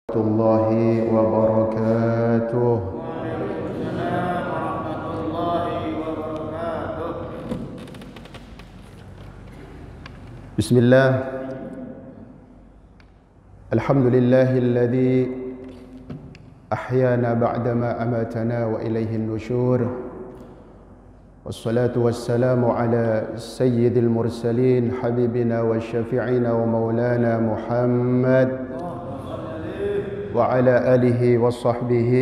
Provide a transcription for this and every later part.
Warahmatullahi wabarakatuh. Bismillah. Alhamdulillahilladzi ahyana ba'dama amatana wa ilaihin nusyur. Wassalatu wassalamu ala sayyidil mursalin habibina wa syafi'ina wa maulana Muhammad وعلى آله وصحبه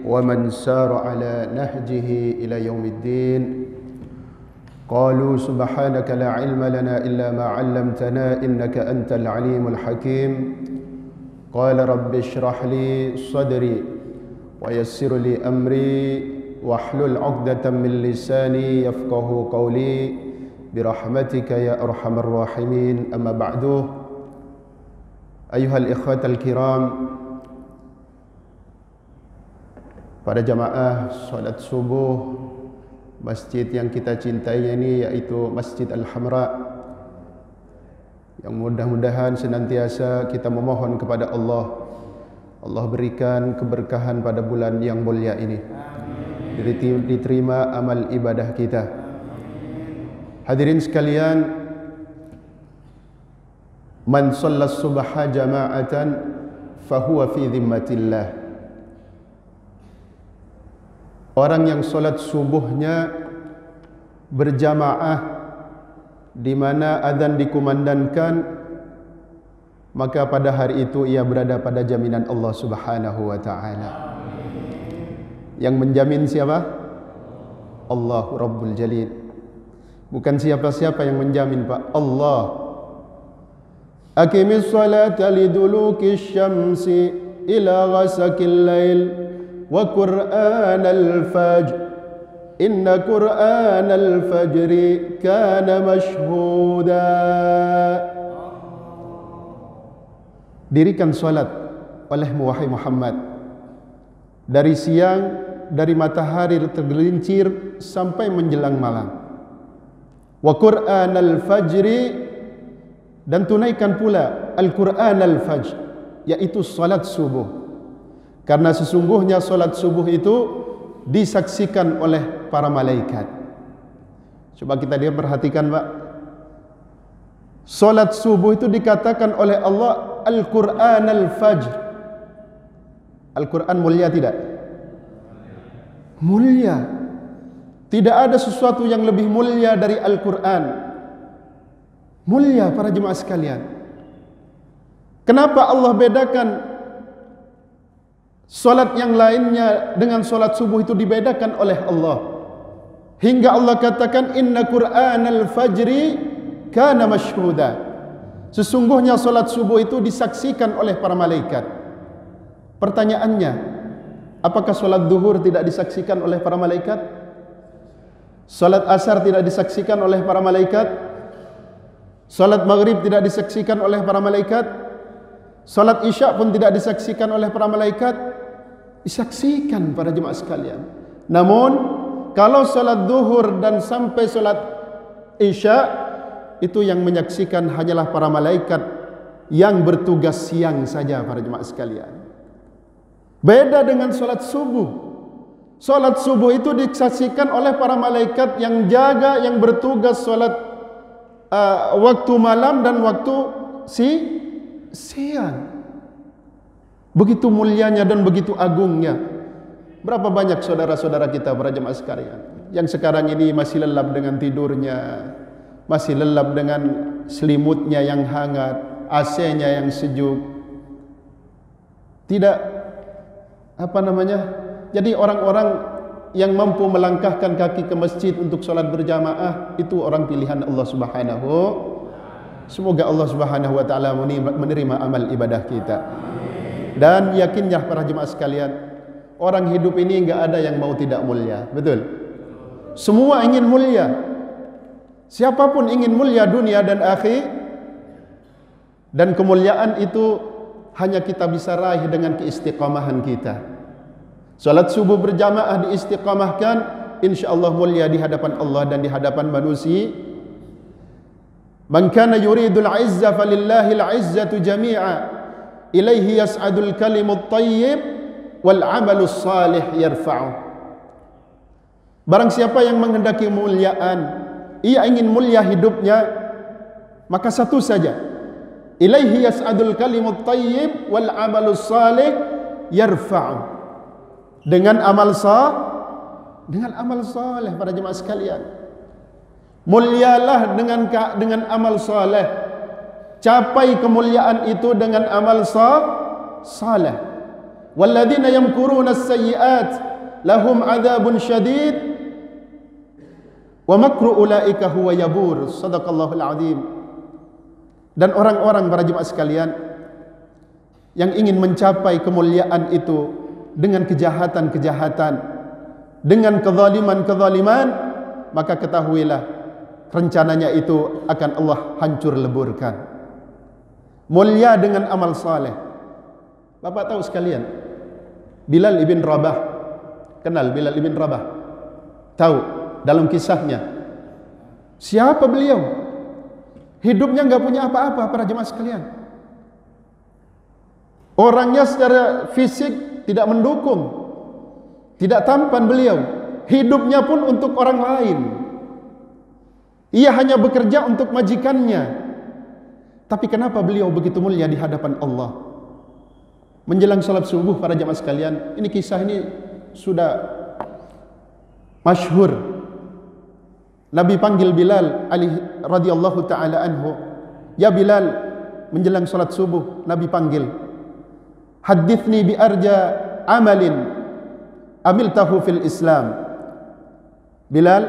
ومن سار على نهجه إلى يوم الدين. قالوا سبحانك لا علم لنا إلا ما علمتنا إنك أنت العليم الحكيم. قال رب اشرح لي صدري ويسر لي أمري واحلل عقدة من لساني يفقه قولي برحمتك يا أرحم الراحمين. أما بعد، أيها الإخوة الكرام, pada jamaah solat subuh masjid yang kita cintai ini, yaitu Masjid Al-Hamra, yang mudah-mudahan senantiasa kita memohon kepada Allah berikan keberkahan pada bulan yang mulia ini, diterima amal ibadah kita. Hadirin sekalian, man shalla subha jama'atan fahuwa fi dhimmatillah. Orang yang solat subuhnya berjamaah di mana azan dikumandangkan, maka pada hari itu ia berada pada jaminan Allah Subhanahu wa taala. Yang menjamin siapa? Allah Rabbul Jalil. Bukan siapa-siapa yang menjamin, Pak. Allah. Aqimis salata liduluki syamsi ila ghasaqil lail wa qur'anal fajr inna qur'anal fajri kana mashhuda. Dirikan salat olehmu wahai Muhammad dari siang, dari matahari tergelincir sampai menjelang malam. Wa qur'anal fajri, dan tunaikan pula Al-Quran Al-Fajr, yaitu salat subuh. Karena sesungguhnya salat subuh itu disaksikan oleh para malaikat. Coba kita perhatikan, Pak. Salat subuh itu dikatakan oleh Allah Al-Quran Al-Fajr. Al-Quran mulia tidak? Mulia. Tidak ada sesuatu yang lebih mulia dari Al-Quran. Mulia para jemaah sekalian. Kenapa Allah bedakan solat yang lainnya dengan solat subuh itu dibedakan oleh Allah? Hingga Allah katakan inna qur'anal fajri kana mashhuda. Sesungguhnya solat subuh itu disaksikan oleh para malaikat. Pertanyaannya, apakah solat duhur tidak disaksikan oleh para malaikat? Solat asar tidak disaksikan oleh para malaikat? Salat maghrib tidak disaksikan oleh para malaikat? Salat isya pun tidak disaksikan oleh para malaikat? Disaksikan para jemaah sekalian. Namun kalau salat duhur dan sampai salat isya, itu yang menyaksikan hanyalah para malaikat yang bertugas siang saja para jemaah sekalian. Beda dengan salat subuh. Salat subuh itu disaksikan oleh para malaikat yang jaga, yang bertugas salat waktu malam dan waktu siang. Begitu mulianya dan begitu agungnya. Berapa banyak saudara-saudara kita para jemaah sekalian yang sekarang ini masih lelap dengan tidurnya, masih lelap dengan selimutnya yang hangat, AC-nya yang sejuk. Tidak jadi orang-orang yang mampu melangkahkan kaki ke masjid untuk sholat berjamaah, itu orang pilihan Allah Subhanahu. Semoga Allah Subhanahu wa taala menerima amal ibadah kita. Dan yakinnya para jemaah sekalian, orang hidup ini enggak ada yang mau tidak mulia, betul? Semua ingin mulia. Siapapun ingin mulia dunia dan akhir. Dan kemuliaan itu hanya kita bisa raih dengan keistiqamahan kita. Salat subuh berjamaah diistiqamahkan, insyaallah mulia di hadapan Allah dan di hadapan manusia. Man kana yuridul 'izza falillahil 'izzatu jami'a. ilaihi yas'adul kalimut thayyib wal 'amalus salih yarfa'u. Barang siapa yang menghendaki kemuliaan, ia ingin mulia hidupnya, maka satu saja, ilaihi yas'adul kalimut thayyib wal 'amalus salih yarfa'u. Dengan amal saleh para jemaah sekalian. Mulialah dengan amal saleh. Capai kemuliaan itu dengan amal saleh. Walladzina yamkuruna as-sayyi'at lahum 'adzabun syadid wa makru ulaika huwa yabur. Shadaqallahul azim. Dan orang-orang para jemaah sekalian yang ingin mencapai kemuliaan itu dengan kejahatan-kejahatan, dengan kezaliman-kezaliman, maka ketahuilah rencananya itu akan Allah hancur leburkan. Mulia dengan amal saleh. Bapak tahu sekalian, Bilal ibn Rabah, kenal Bilal ibn Rabah? Tahu dalam kisahnya siapa beliau? Hidupnya enggak punya apa-apa para jemaah sekalian. Orangnya secara fisik tidak mendukung, tidak tampan beliau. Hidupnya pun untuk orang lain. Ia hanya bekerja untuk majikannya. Tapi kenapa beliau begitu mulia di hadapan Allah? Menjelang salat subuh para jemaah sekalian, ini kisah ini sudah masyhur. Nabi panggil Bilal radhiyallahu taala anhu. Ya Bilal, menjelang salat subuh Nabi panggil. Hadithni bi arja amalin amiltahu fil Islam. Bilal,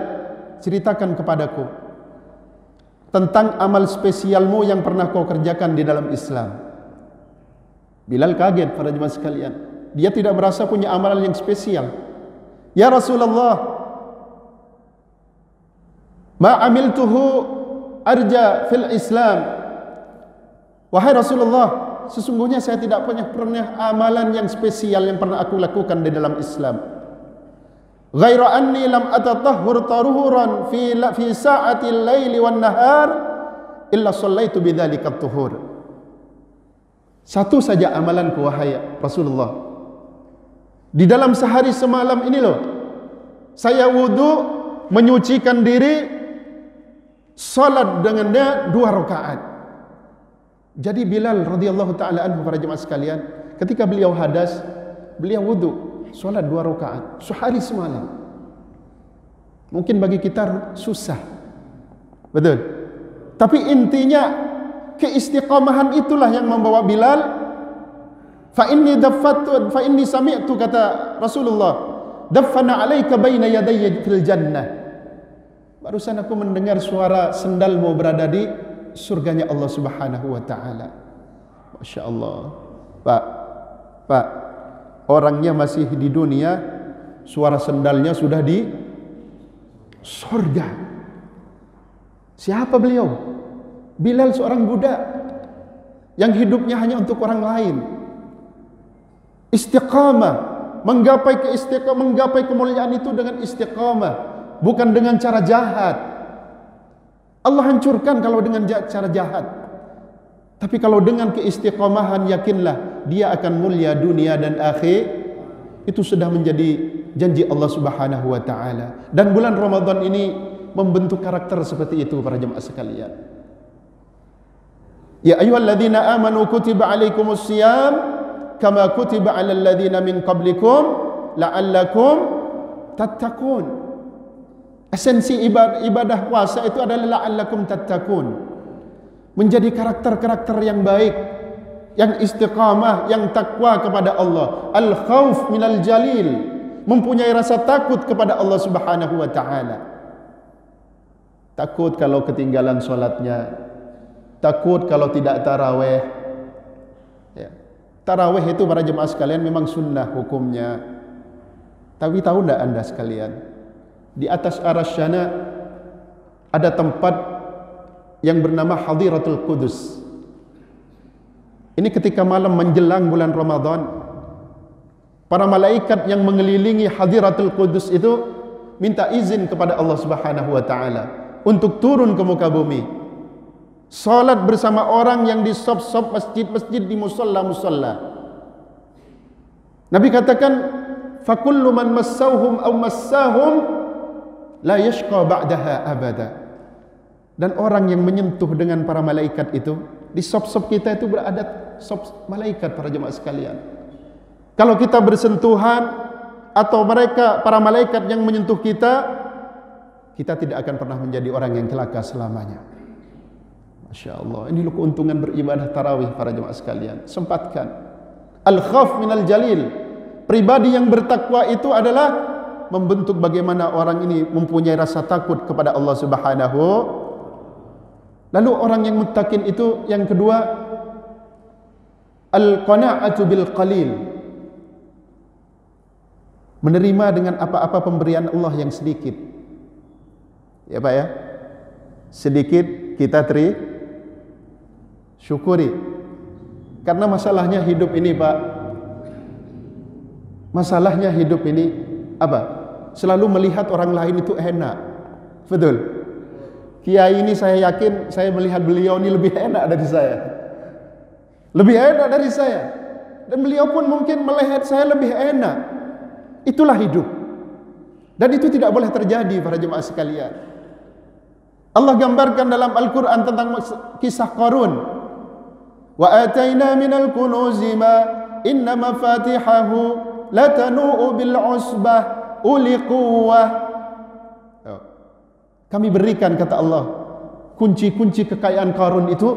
ceritakan kepadaku tentang amal spesialmu yang pernah kau kerjakan di dalam Islam. Bilal kaget para jemaah sekalian. Dia tidak merasa punya amalan yang spesial. Ya Rasulullah, ma amiltuhu arja fil Islam. Wahai Rasulullah, sesungguhnya saya tidak pernah amalan yang spesial yang pernah aku lakukan di dalam Islam. Ghaira anni lam atatahhur taruhuran fi sa'atil laili wan nahar illa shallaitu bidzalika at-tuhur. Satu saja amalanku wahai Rasulullah. Di dalam sehari semalam ini loh, saya wudu, menyucikan diri, salat dengannya 2 rakaat. Jadi Bilal radhiyallahu taala anhu para jemaah sekalian, ketika beliau hadas, beliau wudu, salat 2 rakaat sehari semalam. Mungkin bagi kita susah. Betul. Tapi intinya keistiqamahan itulah yang membawa Bilal. Fa inni sami'tu, kata Rasulullah, daffana 'alaika baina yadayya fil jannah. Barusan aku mendengar suara sendalmu berada di surganya Allah Subhanahu wa taala. Masya Allah. Pak, orangnya masih di dunia, suara sendalnya sudah di surga. Siapa beliau? Bilal, seorang budak yang hidupnya hanya untuk orang lain. Istiqamah, menggapai kemuliaan itu dengan istiqamah, bukan dengan cara jahat. Allah hancurkan kalau dengan cara jahat. Tapi kalau dengan keistiqamahan, yakinlah dia akan mulia dunia dan akhir. Itu sudah menjadi janji Allah Subhanahu wa taala. Dan bulan Ramadan ini membentuk karakter seperti itu para jemaah sekalian. Ya ayyuhalladzina amanu kutiba alaikumus shiyam kama kutiba alal ladzina min qablikum la'allakum tattaqun. Esensi ibadah puasa itu adalah la'allakum tattaqun. Menjadi karakter-karakter yang baik, yang istiqamah, yang takwa kepada Allah. Al-khauf minal jalil, mempunyai rasa takut kepada Allah Subhanahu wa taala. Takut kalau ketinggalan salatnya, takut kalau tidak tarawih. Ya. Tarawih itu para jemaah sekalian memang sunnah hukumnya. Tapi tahu tidak anda sekalian, di atas arasyana ada tempat yang bernama Hadiratul Qudus. Ini ketika malam menjelang bulan Ramadan, para malaikat yang mengelilingi Hadiratul Qudus itu minta izin kepada Allah Subhanahu wa taala untuk turun ke muka bumi. salat bersama orang yang di sop-sop masjid-masjid, di musalla-musalla. Nabi katakan, fakullu man massauhum aw massahum la yashqa ba'daha abada. Dan orang yang menyentuh dengan para malaikat itu, di sop-sop kita itu berada sop malaikat, para jemaah sekalian. Kalau kita bersentuhan atau mereka para malaikat yang menyentuh kita, kita tidak akan pernah menjadi orang yang celaka selamanya. Masya Allah, ini keuntungan beribadah tarawih, para jemaah sekalian. Sempatkan. Al-khaf minal jalil. Pribadi yang bertakwa itu adalah membentuk bagaimana orang ini mempunyai rasa takut kepada Allah Subhanahu. Lalu orang yang muttaqin itu yang kedua, al-qana'atu bil qalil. Menerima dengan apa-apa pemberian Allah yang sedikit. Ya Pak ya, sedikit kita syukuri. Karena masalahnya hidup ini Pak, masalahnya hidup ini apa? Selalu melihat orang lain itu enak. Betul. Kiai ini saya yakin, saya melihat beliau ini lebih enak dari saya. Lebih enak dari saya. Dan beliau pun mungkin melihat saya lebih enak. Itulah hidup. Dan itu tidak boleh terjadi, para jemaah sekalian. Allah gambarkan dalam Al-Quran tentang kisah Qarun. Wa atayna minal kunuzi ma inna mafatihahu latanu'u bil usbah uli quwwah. Kami berikan, kata Allah, kunci-kunci kekayaan Qarun itu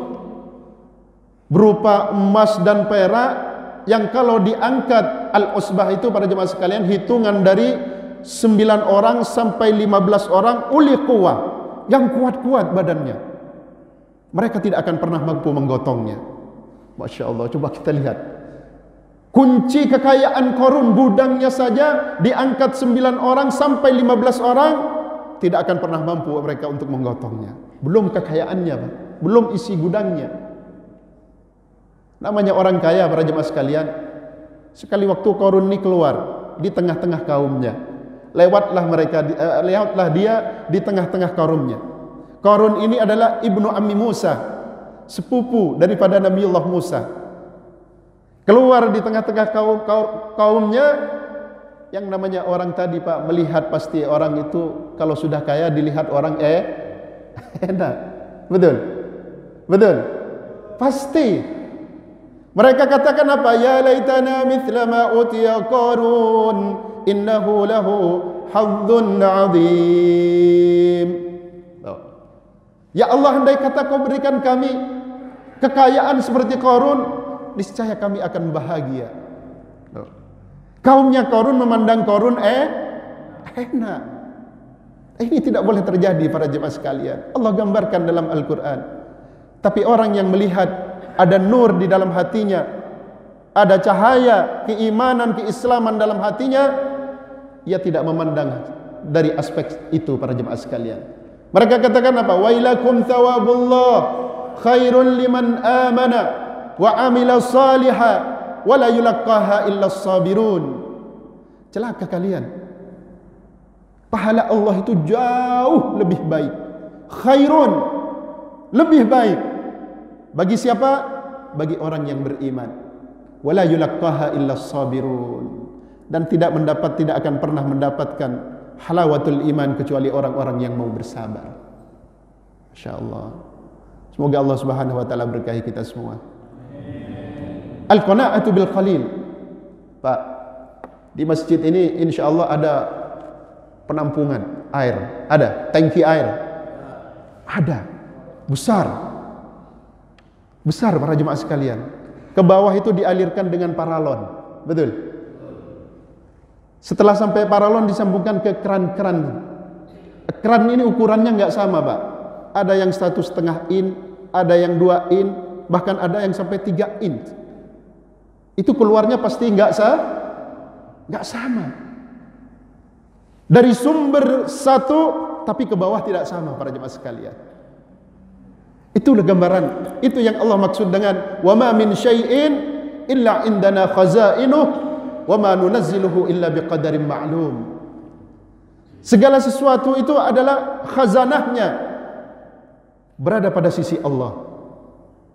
berupa emas dan perak yang kalau diangkat al-usbah itu, pada jemaah sekalian, hitungan dari 9 orang sampai 15 orang uli quwwah, yang kuat-kuat badannya. Mereka tidak akan pernah mampu menggotongnya. Masya Allah, coba kita lihat. Kunci kekayaan Qarun, gudangnya saja diangkat 9 orang sampai 15 orang, tidak akan pernah mampu mereka untuk menggotongnya. Belum kekayaannya, Pak. Belum isi gudangnya. Namanya orang kaya, para jemaah sekalian. Sekali waktu Qarun ini keluar di tengah-tengah kaumnya, lewatlah dia di tengah-tengah kaumnya. Qarun ini adalah ibnu ammi Musa, sepupu daripada Nabiullah Musa. Keluar di tengah-tengah kaumnya. Yang namanya orang tadi Pak, melihat pasti orang itu kalau sudah kaya dilihat orang enak. Betul? Betul? Pasti. Mereka katakan apa? Ya laitana mithla ma utiya Qarun innahu lahu hadzun azim. Ya Allah, andai kata kau berikan kami kekayaan seperti Qarun, niscaya kami akan bahagia. Kaumnya Qarun memandang Qarun enak. Ini tidak boleh terjadi, para jemaah sekalian. Allah gambarkan dalam Al-Quran. Tapi orang yang melihat ada nur di dalam hatinya, ada cahaya keimanan, keislaman dalam hatinya, ia tidak memandang dari aspek itu, para jemaah sekalian. Mereka katakan apa? Wailakum thawabullah khairun liman amana wa amila salihah wala yulaqqaha illa as-sabirun. Celaka kalian. Pahala Allah itu jauh lebih baik. Khairun, lebih baik. Bagi siapa? Bagi orang yang beriman. Wala yulaqqaha illa as-sabirun. Dan tidak akan pernah mendapatkan halawatul iman kecuali orang-orang yang mau bersabar. Masyaallah. Semoga Allah Subhanahu wa taala berkahi kita semua. Al-qana'atu bil qalil. Pak, di masjid ini insyaallah ada penampungan air, ada tangki air. Ada. Besar. Besar, para jemaah sekalian. Ke bawah itu dialirkan dengan paralon. Betul? Setelah sampai paralon disambungkan ke keran-keran. Keran ini ukurannya enggak sama, Pak. Ada yang 1,5 in, ada yang 2 in, bahkan ada yang sampai 3 in. Itu keluarnya pasti enggak sama. Dari sumber satu, tapi ke bawah tidak sama, para jemaah sekalian. Itulah gambaran. Itu yang Allah maksud dengan wa ma min syai'in illa indana khazainuh wa ma nunazziluhu illa biqadarin ma'lum. Segala sesuatu itu adalah khazanahnya, berada pada sisi Allah.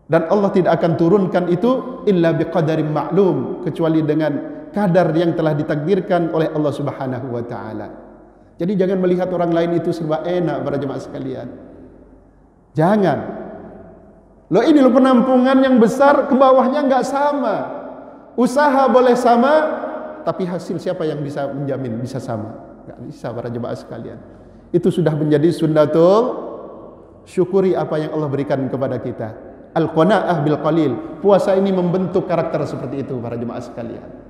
Dan Allah tidak akan turunkan itu illa biqadarin ma'lum, kecuali dengan kadar yang telah ditakdirkan oleh Allah Subhanahu wa taala. Jadi jangan melihat orang lain itu serba enak para jemaah sekalian. Jangan. Loh ini loh penampungan yang besar, ke bawahnya enggak sama. Usaha boleh sama, tapi hasil siapa yang bisa menjamin bisa sama? Enggak bisa para jemaah sekalian. Itu sudah menjadi sunnatul syukuri apa yang Allah berikan kepada kita. Al-qanaah bil qalil. Puasa ini membentuk karakter seperti itu para jemaah sekalian.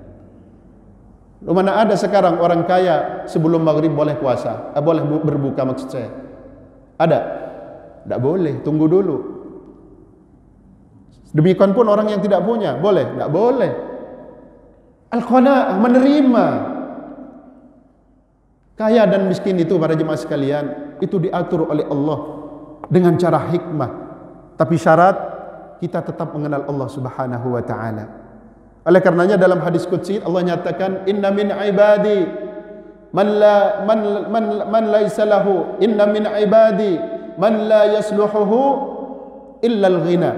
Mana ada sekarang orang kaya sebelum maghrib boleh puasa, boleh berbuka maksud saya? Ada? Tidak boleh, tunggu dulu. Demikian pun orang yang tidak punya, boleh? Tidak boleh. Al-qanaah, menerima. Kaya dan miskin itu para jemaah sekalian, itu diatur oleh Allah dengan cara hikmah. Tapi syarat kita tetap mengenal Allah Subhanahu wa taala. Oleh karenanya dalam hadis qudsi Allah nyatakan inna min ibadi man laysa lahu inna min ibadi man la yasluhuhu illa al-ghina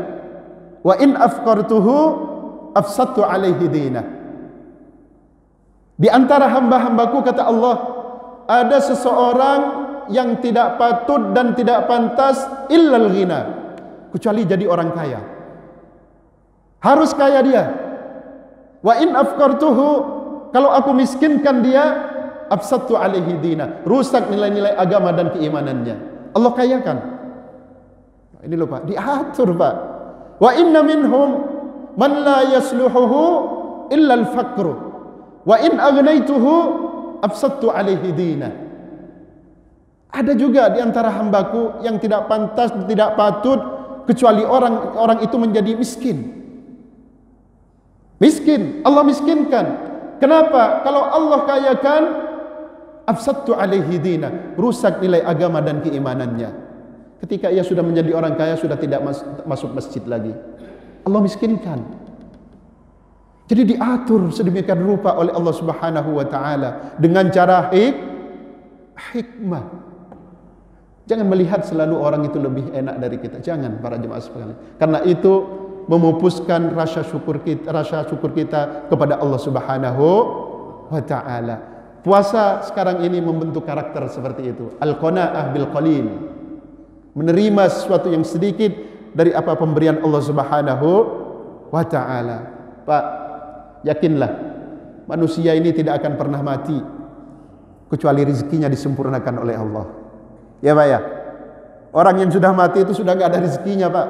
wa in afqartuhu afsadtu alaihi dinah. Di antara hamba-hambaku kata Allah, ada seseorang yang tidak patut dan tidak pantas illa al-ghina, kecuali jadi orang kaya. Harus kaya dia. Wa in afqartuhu, kalau aku miskinkan dia, afsadtu alaihi dina, rusak nilai-nilai agama dan keimanannya. Allah kayakan. Ini loh Pak, diatur Pak. Wa inna minhum man la yasluhuhu illa al-faqru wa in aghnaytuhu afsadtu alaihi dina. Ada juga di antara hambaku yang tidak pantas, tidak patut, kecuali orang itu menjadi miskin. Miskin, Allah miskinkan. Kenapa? Kalau Allah kayakan, afsadtu alaihi dina, rusak nilai agama dan keimanannya. Ketika ia sudah menjadi orang kaya, sudah tidak masuk masjid lagi. Allah miskinkan. Jadi diatur sedemikian rupa oleh Allah Subhanahu wa taala dengan cara hikmah. Jangan melihat selalu orang itu lebih enak dari kita. Jangan para jemaah sekalian. Karena itu memupuskan rasa syukur kita kepada Allah Subhanahu wa taala. Puasa sekarang ini membentuk karakter seperti itu. Al-qanaah bil qalil. Menerima sesuatu yang sedikit dari apa pemberian Allah Subhanahu wa taala. Pak, yakinlah manusia ini tidak akan pernah mati kecuali rezekinya disempurnakan oleh Allah. Ya Pak ya. Orang yang sudah mati itu sudah enggak ada rezekinya Pak.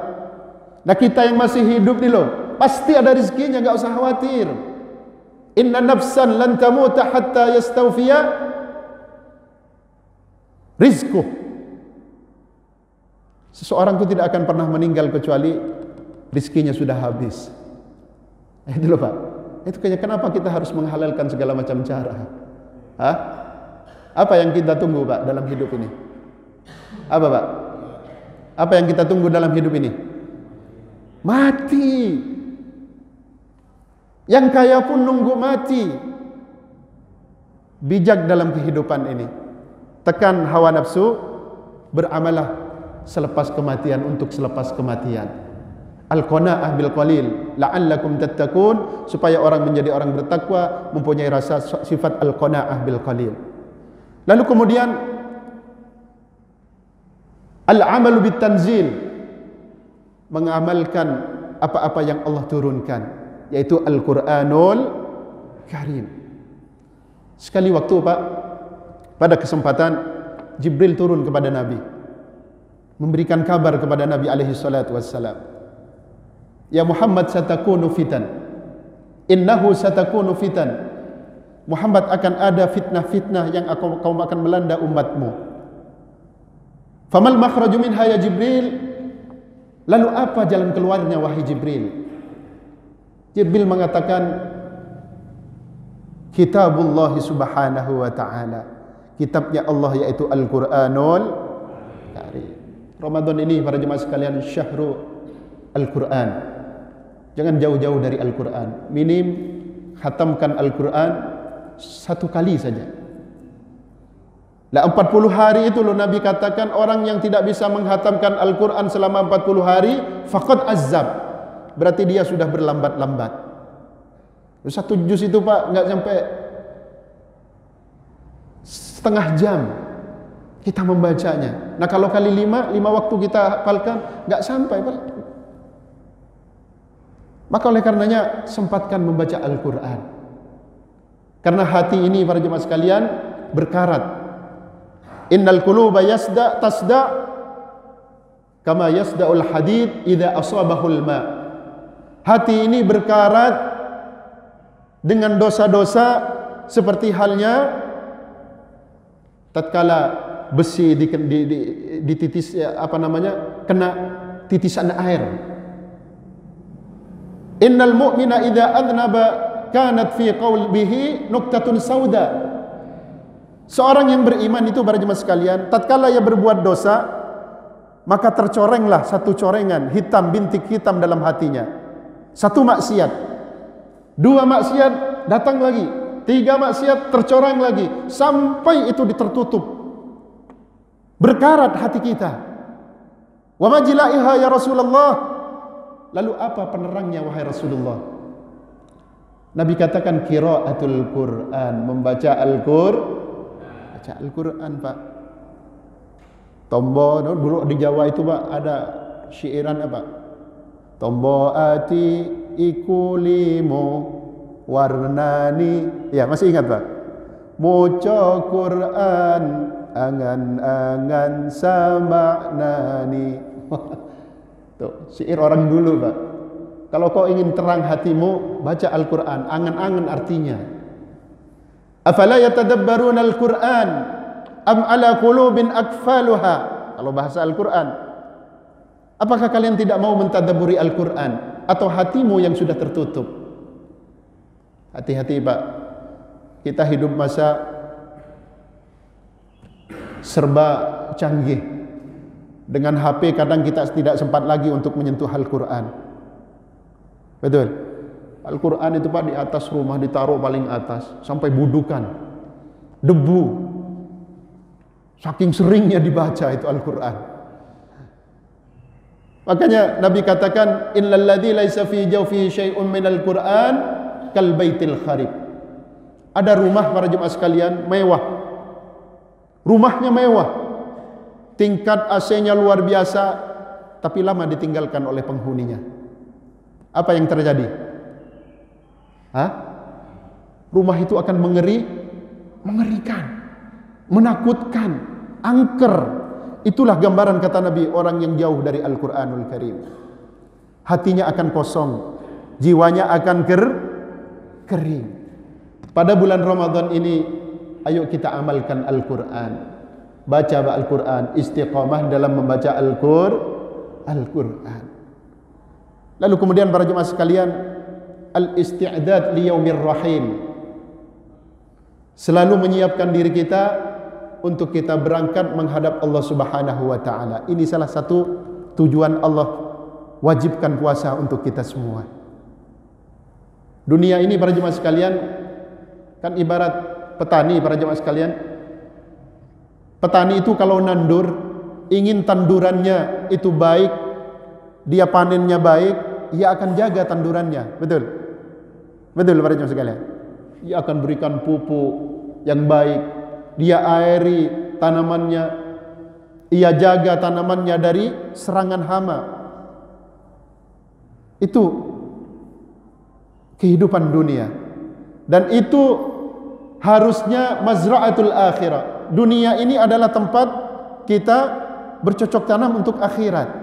Nah kita yang masih hidup nih loh, pasti ada rezekinya, enggak usah khawatir. Inna nafsan lan tamuta hatta yastawfiya rizquh. Seseorang itu tidak akan pernah meninggal kecuali rezekinya sudah habis. Itu loh Pak. Itu kayaknya kenapa kita harus menghalalkan segala macam cara? Hah? Apa yang kita tunggu Pak dalam hidup ini? Apa Pak? Apa yang kita tunggu dalam hidup ini? Mati. Yang kaya pun nunggu mati. Bijak dalam kehidupan ini. Tekan hawa nafsu, beramalah selepas kematian untuk selepas kematian. Al-qanaah bil qalil la'allakum tattaqun, supaya orang menjadi orang bertakwa, mempunyai rasa sifat al-qanaah bil qalil. Lalu kemudian al-amalu bit tanzil, mengamalkan apa-apa yang Allah turunkan, yaitu Al-Quranul Karim. Sekali waktu Pak, pada kesempatan Jibril turun kepada Nabi, memberikan kabar kepada Nabi alaihi salatu wassalam, ya Muhammad, satakunu fitan, innahu satakunu fitan. Muhammad, akan ada fitnah-fitnah yang kaum akan melanda umatmu. Famal makhraju minha ya Jibril, lalu apa jalan keluarnya wahai Jibril? Jibril mengatakan, kitabullah subhanahu wa ta'ala, kitabnya Allah yaitu Al-Quranul Karim. Ramadan ini para jemaah sekalian syahrul Al-Quran. Jangan jauh-jauh dari Al-Quran. Minim khatamkan Al-Quran 1 kali saja. Lah 40 hari itu loh Nabi katakan orang yang tidak bisa menghatamkan Al-Quran selama 40 hari faqad azab. Berarti dia sudah berlambat-lambat. Satu juz itu Pak nggak sampai setengah jam kita membacanya. Nah kalau kali 5 waktu kita hafalkan nggak sampai Pak. Maka oleh karenanya sempatkan membaca Al-Quran. Karena hati ini para jemaah sekalian berkarat. Innal quluba tasda kama yasda'ul hadid idza asabahul ma. Hati ini berkarat dengan dosa-dosa seperti halnya tatkala besi dititis kena titisan air. Innal mu'mina idza adnaba kanat fi qalbihi nuqtatun sauda. Seorang yang beriman itu para jemaah sekalian, tatkala ia berbuat dosa, maka tercorenglah satu corengan hitam, bintik hitam dalam hatinya. Satu maksiat, 2 maksiat datang lagi, 3 maksiat tercoreng lagi, sampai itu tertutup. Berkarat hati kita. Wa majla'iha ya Rasulullah. Lalu apa penerangnya wahai Rasulullah? Nabi katakan qiraatul Quran, membaca baca Al-Quran Pak. Tombo dulu di Jawa itu Pak ada syairan apa? Tombo ati ikulimo warnani. Ya masih ingat Pak? Moco Quran angan-angan samaknani. Tuh syair orang dulu Pak. Kalau kau ingin terang hatimu, baca Al-Quran, angan-angan artinya. Afala yatadabbaruna al-Qur'an am ala qulubin akfaluha. Kalau bahasa Al-Quran, apakah kalian tidak mau mentadabburi Al-Quran atau hatimu yang sudah tertutup? Hati-hati Pak. Kita hidup masa serba canggih. Dengan HP kadang kita tidak sempat lagi untuk menyentuh Al-Quran. Betul. Al-Quran itu Pak di atas rumah ditaruh paling atas sampai budukan debu, saking seringnya dibaca itu Al-Quran. Makanya Nabi katakan innal ladzi laisa fi jawfihi syai'un minal Quran kal baitil kharib. Ada rumah para jemaah sekalian mewah, rumahnya mewah, tingkat AC-nya luar biasa, tapi lama ditinggalkan oleh penghuninya. Apa yang terjadi? Rumah itu akan mengerikan, menakutkan, angker. Itulah gambaran kata Nabi orang yang jauh dari Al-Quranul Karim. Hatinya akan kosong, jiwanya akan kering. Pada bulan Ramadan ini, ayo kita amalkan Al-Quran. Baca Al-Quran, istiqamah dalam membaca Al-Quran. Lalu kemudian para jemaah sekalian, al-isti'dad li yaumir rahim. Selalu menyiapkan diri kita untuk kita berangkat menghadap Allah Subhanahu wa taala. Ini salah satu tujuan Allah wajibkan puasa untuk kita semua. Dunia ini para jemaah sekalian kan ibarat petani para jemaah sekalian. Petani itu kalau nandur, ingin tandurannya itu baik, dia panennya baik, ia akan jaga tandurannya. Betul? Betul para jemaah sekalian. Ia akan berikan pupuk yang baik, dia airi tanamannya, ia jaga tanamannya dari serangan hama. Itu kehidupan dunia. Dan itu harusnya mazra'atul akhirah. Dunia ini adalah tempat kita bercocok tanam untuk akhirat.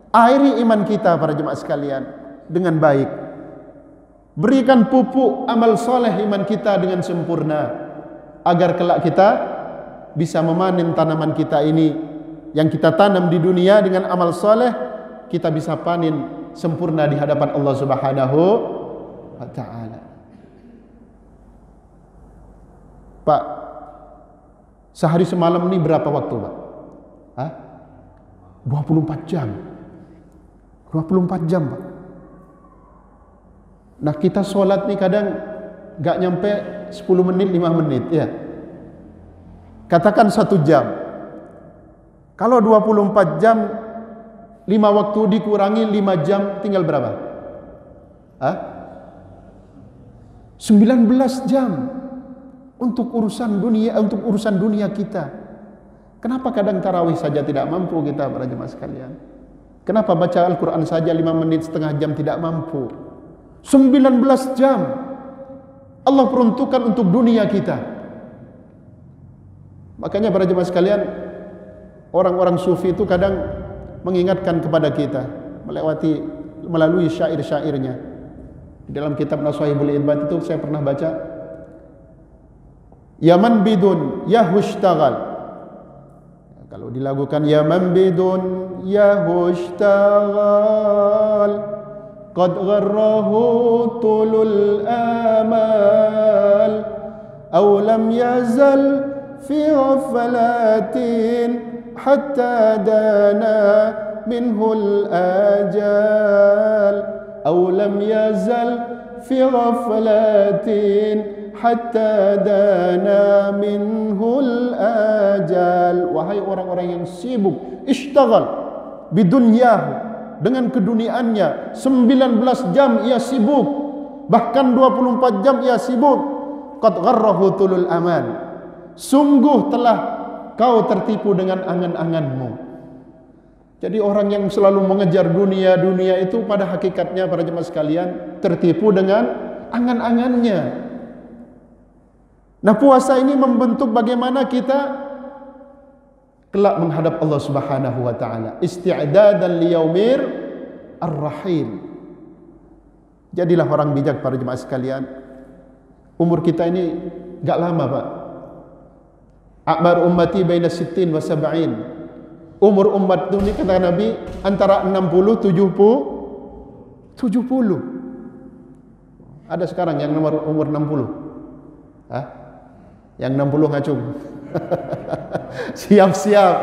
Airi iman kita para jemaah sekalian dengan baik. Berikan pupuk amal soleh iman kita dengan sempurna, agar kelak kita bisa memanen tanaman kita ini yang kita tanam di dunia dengan amal soleh, kita bisa panen sempurna di hadapan Allah Subhanahu wa ta'ala. Pak, sehari semalam ini berapa waktu Pak? 24 jam. 24 jam Pak. Nah kita sholat nih kadang gak nyampe 10 menit, 5 menit ya. Katakan 1 jam. Kalau 24 jam, 5 waktu dikurangi 5 jam, tinggal berapa? 19 jam untuk urusan dunia kita. Kenapa kadang tarawih saja tidak mampu kita para jemaah sekalian? Kenapa baca Al-Quran saja 5 menit setengah jam tidak mampu? 19 jam Allah peruntukkan untuk dunia kita. Makanya para jemaah sekalian, orang-orang sufi itu kadang mengingatkan kepada kita melalui syair-syairnya. Dalam kitab Naswaibul Ibad itu saya pernah baca, ya man bidun ya hushtagal. Kalau dilakukan ya man bidun ya hushtagal qad gharrahu tulul amal aw lam yazal fi ghaflatin hatta dana minhul ajal aw lam yazal fi ghaflatin hatta dana minhul ajal. Wahai orang-orang yang sibuk, ishtaghal bidunyahu, dengan keduniaannya, 19 jam ia sibuk, bahkan 24 jam ia sibuk. Qad gharrahu tulul aman, sungguh telah kau tertipu dengan angan-anganmu. Jadi orang yang selalu mengejar dunia itu pada hakikatnya para jemaah sekalian tertipu dengan angan-angannya. Nah, puasa ini membentuk bagaimana kita kelak menghadap Allah Subhanahu wa taala, isti'dadan liyaumir ar-rahim. Jadilah orang bijak para jemaah sekalian. Umur kita ini enggak lama, Pak. A'mar ummati baina 60 wa 70. Umur umat ini kata Nabi antara 60 70. Ada sekarang yang umur 60. Yang 60 ngacung. Siap-siap.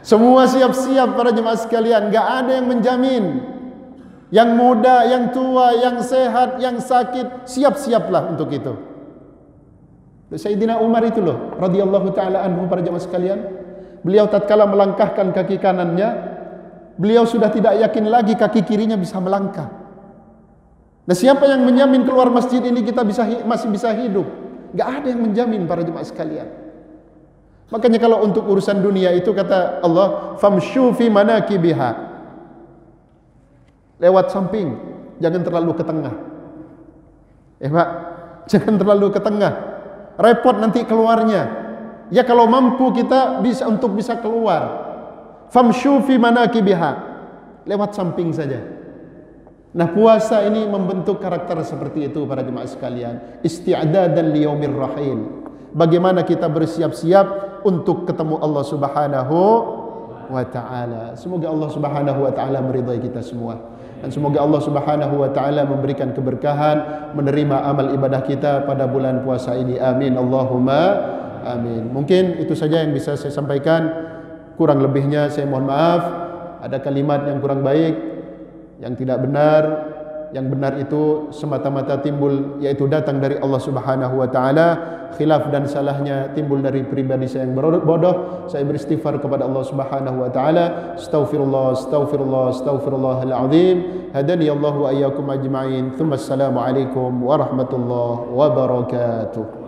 Semua siap-siap para jemaah sekalian. Enggak ada yang menjamin. Yang muda, yang tua, yang sehat, yang sakit, siap-siaplah untuk itu. Sayyidina Umar itu loh, radhiyallahu taala anhu para jemaah sekalian. Beliau tatkala melangkahkan kaki kanannya, beliau sudah tidak yakin lagi kaki kirinya bisa melangkah. Nah, siapa yang menjamin keluar masjid ini kita masih bisa hidup? Enggak ada yang menjamin para jemaah sekalian. Makanya kalau untuk urusan dunia itu kata Allah, famshu fi manakibiha. Lewat samping, jangan terlalu ke tengah. Pak, jangan terlalu ke tengah. Repot nanti keluarnya. Ya kalau mampu kita bisa keluar. Famshu fi manakibiha. Lewat samping saja. Nah, puasa ini membentuk karakter seperti itu para jemaah sekalian. Isti'dadan liyaumir rahim. Bagaimana kita bersiap-siap untuk ketemu Allah Subhanahu wa taala. Semoga Allah Subhanahu wa taala meridai kita semua. Dan semoga Allah Subhanahu wa taala memberikan keberkahan, menerima amal ibadah kita pada bulan puasa ini. Amin. Allahumma amin. Mungkin itu saja yang bisa saya sampaikan. Kurang lebihnya saya mohon maaf. Ada kalimat yang kurang baik, yang tidak benar. Yang benar itu semata-mata timbul, yaitu datang dari Allah Subhanahu wa taala. Khilaf dan salahnya timbul dari pribadi saya yang bodoh. Saya beristighfar kepada Allah Subhanahu wa taala. Astaghfirullahal azim. Hadani Allah wa iyyakum ajma'in. Tsumma assalamu alaikum warahmatullahi wabarakatuh.